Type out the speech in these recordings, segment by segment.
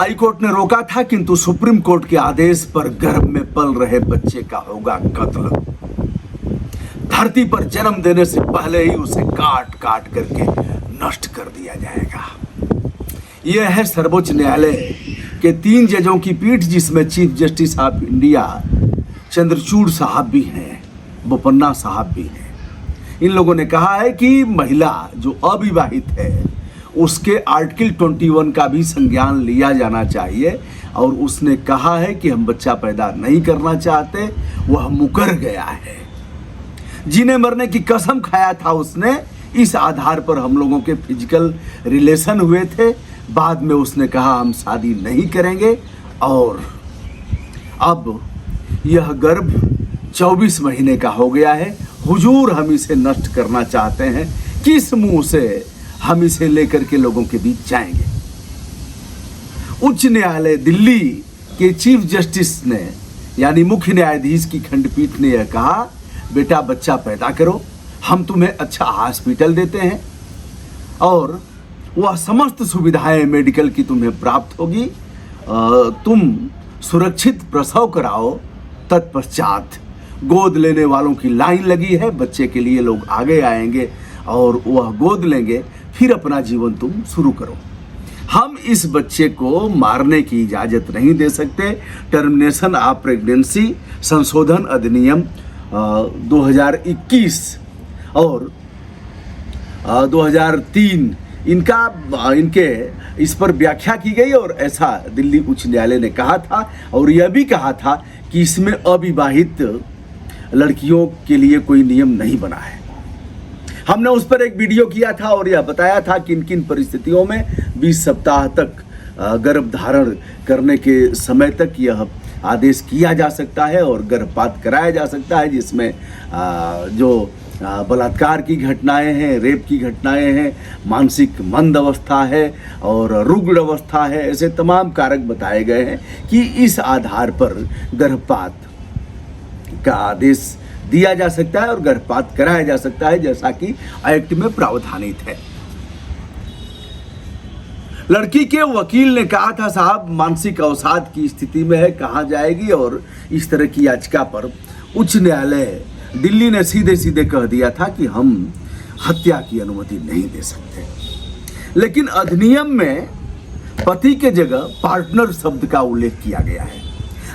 High court ने रोका था, किंतु सुप्रीम कोर्ट के आदेश पर गर्भ में पल रहे बच्चे का होगा कत्ल। धरती पर जन्म देने से पहले ही उसे काट काट करके नष्ट कर दिया जाएगा। यह है सर्वोच्च न्यायालय के 3 जजों की पीठ, जिसमें chief justice of India Chandrachud साहब भी हैं, बोपन्ना साहब भी हैं। इन लोगों ने कहा है कि महिला जो अविवाहित है उसके आर्टिकल 21 का भी संज्ञान लिया जाना चाहिए, और उसने कहा है कि हम बच्चा पैदा नहीं करना चाहते, वह मुकर गया है। जीने मरने की कसम खाया था उसने। इस आधार पर हम लोगों के फिजिकल रिलेशन हुए थे। बाद में उसने कहा हम शादी नहीं करेंगे, और अब यह गर्भ 24 महीने का हो गया है। हुजूर, हम इसे नष्ट करना चाहते हैं। किस मुंह से हम इसे लेकर के लोगों के बीच जाएंगे? उच्च न्यायालय दिल्ली के चीफ जस्टिस ने, यानी मुख्य न्यायाधीश की खंडपीठ ने यह कहा, बेटा बच्चा पैदा करो, हम तुम्हें अच्छा हॉस्पिटल देते हैं और वह समस्त सुविधाएं मेडिकल की तुम्हें प्राप्त होगी। तुम सुरक्षित प्रसव कराओ। तत्पश्चात गोद लेने वालों की लाइन लगी है, बच्चे के लिए लोग आगे आएंगे और वह गोद लेंगे, फिर अपना जीवन तुम शुरू करो। हम इस बच्चे को मारने की इजाज़त नहीं दे सकते। टर्मिनेशन ऑफ प्रेगनेंसी संशोधन अधिनियम 2021 और 2003 इनके इस पर व्याख्या की गई, और ऐसा दिल्ली उच्च न्यायालय ने कहा था। और यह भी कहा था कि इसमें अविवाहित लड़कियों के लिए कोई नियम नहीं बना है। हमने उस पर एक वीडियो किया था और यह बताया था किन किन परिस्थितियों में 20 सप्ताह तक गर्भ धारण करने के समय तक यह आदेश किया जा सकता है और गर्भपात कराया जा सकता है, जिसमें जो बलात्कार की घटनाएं हैं, रेप की घटनाएं हैं, मानसिक मंद अवस्था है और रुग्ण अवस्था है, ऐसे तमाम कारक बताए गए हैं कि इस आधार पर गर्भपात का आदेश दिया जा सकता है और गर्भपात कराया जा सकता है, जैसा कि एक्ट में प्रावधानित है। लड़की के वकील ने कहा था, साहब मानसिक अवसाद की स्थिति में है, कहाँ जाएगी, और इस तरह की याचिका पर उच्च न्यायालय दिल्ली ने सीधे सीधे कह दिया था कि हम हत्या की अनुमति नहीं दे सकते। लेकिन अधिनियम में पति के जगह पार्टनर शब्द का उल्लेख किया गया है।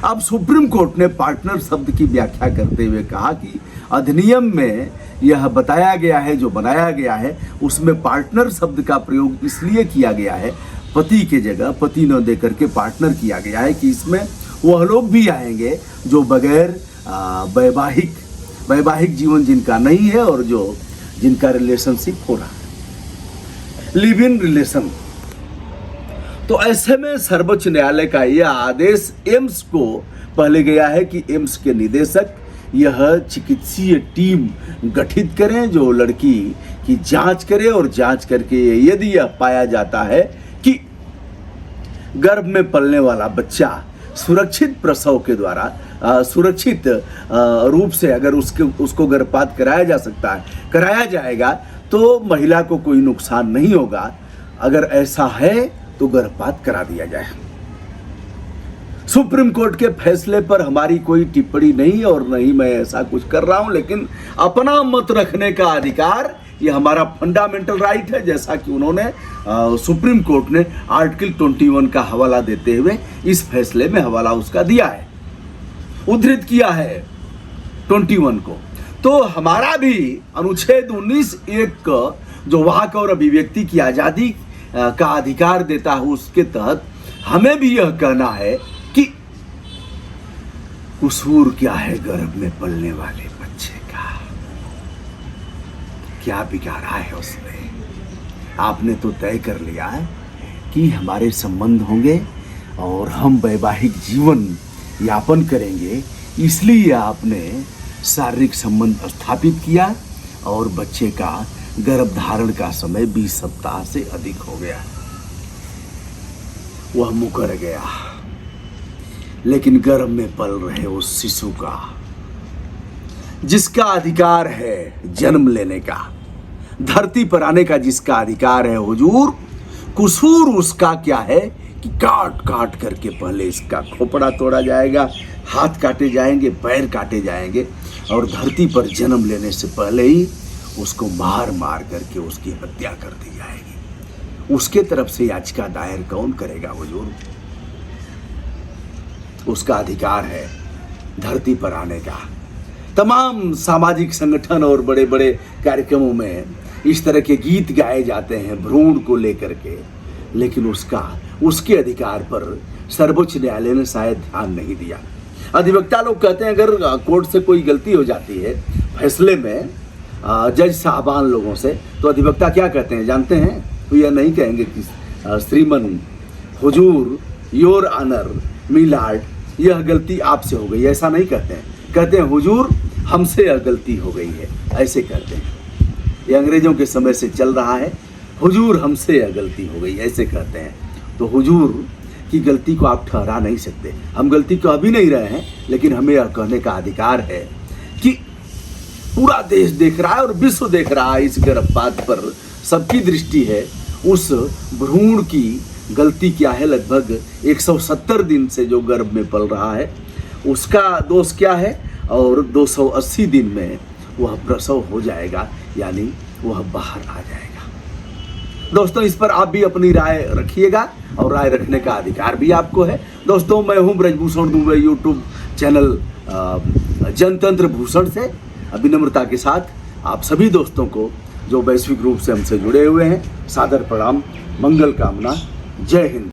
अब सुप्रीम कोर्ट ने पार्टनर शब्द की व्याख्या करते हुए कहा कि अधिनियम में यह बताया गया है, जो बनाया गया है उसमें पार्टनर शब्द का प्रयोग इसलिए किया गया है, पति के जगह पति न देकर के पार्टनर किया गया है, कि इसमें वह लोग भी आएंगे जो बगैर वैवाहिक जीवन जिनका नहीं है और जिनका रिलेशनशिप हो रहा है, लिव इन रिलेशन। तो ऐसे में सर्वोच्च न्यायालय का यह आदेश एम्स को पहले गया है कि एम्स के निदेशक यह चिकित्सीय टीम गठित करें जो लड़की की जांच करे, और जांच करके यदि यह पाया जाता है कि गर्भ में पलने वाला बच्चा सुरक्षित प्रसव के द्वारा सुरक्षित रूप से अगर उसको गर्भपात कराया जा सकता है, कराया जाएगा, तो महिला को कोई नुकसान नहीं होगा। अगर ऐसा है तो गर्भपात करा दिया जाए। सुप्रीम कोर्ट के फैसले पर हमारी कोई टिप्पणी नहीं और नहीं मैं ऐसा कुछ कर रहा हूं, लेकिन अपना मत रखने का अधिकार ये हमारा फंडामेंटल राइट है, जैसा कि उन्होंने सुप्रीम कोर्ट ने आर्टिकल 21 का हवाला देते हुए इस फैसले में हवाला उसका दिया है, उद्धृत किया है 21 को। तो हमारा भी अनुच्छेद 19(1) जो वाक और अभिव्यक्ति की आज़ादी का अधिकार देता है, उसके तहत हमें भी यह कहना है कि कसूर क्या है गर्भ में पलने वाले बच्चे का, क्या बिगाड़ा है उसने। आपने तो तय कर लिया है कि हमारे संबंध होंगे और हम वैवाहिक जीवन यापन करेंगे, इसलिए आपने शारीरिक संबंध स्थापित किया और बच्चे का गर्भधारण का समय 20 सप्ताह से अधिक हो गया, वह मुकर गया। लेकिन गर्भ में पल रहे उस शिशु का, जिसका अधिकार है जन्म लेने का, धरती पर आने का जिसका अधिकार है, हुजूर कसूर उसका क्या है कि काट काट करके पहले इसका खोपड़ा तोड़ा जाएगा, हाथ काटे जाएंगे, पैर काटे जाएंगे, और धरती पर जन्म लेने से पहले ही उसको मार मार करके उसकी हत्या कर दी जाएगी। उसके तरफ से याचिका दायर कौन करेगा हुजूर? उसका अधिकार है धरती पर आने का। तमाम सामाजिक संगठन और बड़े बड़े कार्यक्रमों में इस तरह के गीत गाए जाते हैं भ्रूण को लेकर के, लेकिन उसके अधिकार पर सर्वोच्च न्यायालय ने शायद ध्यान नहीं दिया। अधिवक्ता लोग कहते हैं अगर कोर्ट से कोई गलती हो जाती है फैसले में जज साहबान लोगों से, तो अधिवक्ता क्या कहते हैं जानते हैं? तो यह नहीं कहेंगे कि श्रीमन हुजूर योर ऑनर मिलार्ड यह गलती आपसे हो गई, ऐसा नहीं कहते हैं। कहते हैं हुजूर हमसे यह गलती हो गई है, ऐसे कहते हैं। ये अंग्रेजों के समय से चल रहा है, हुजूर हमसे यह गलती हो गई, ऐसे कहते हैं। तो हुजूर की गलती को आप ठहरा नहीं सकते। हम गलती कह भी नहीं रहे हैं, लेकिन हमें यह कहने का अधिकार है कि पूरा देश देख रहा है और विश्व देख रहा है, इस गर्भपात पर सबकी दृष्टि है। उस भ्रूण की गलती क्या है? लगभग 170 दिन से जो गर्भ में पल रहा है उसका दोष क्या है, और 280 दिन में वह प्रसव हो जाएगा, यानी वह बाहर आ जाएगा। दोस्तों, इस पर आप भी अपनी राय रखिएगा और राय रखने का अधिकार भी आपको है। दोस्तों, मैं हूं ब्रजभूषण दुबे, यूट्यूब चैनल जनतंत्र भूषण से विनम्रता के साथ आप सभी दोस्तों को जो वैश्विक रूप से हमसे जुड़े हुए हैं सादर प्रणाम, मंगल कामना। जय हिंद।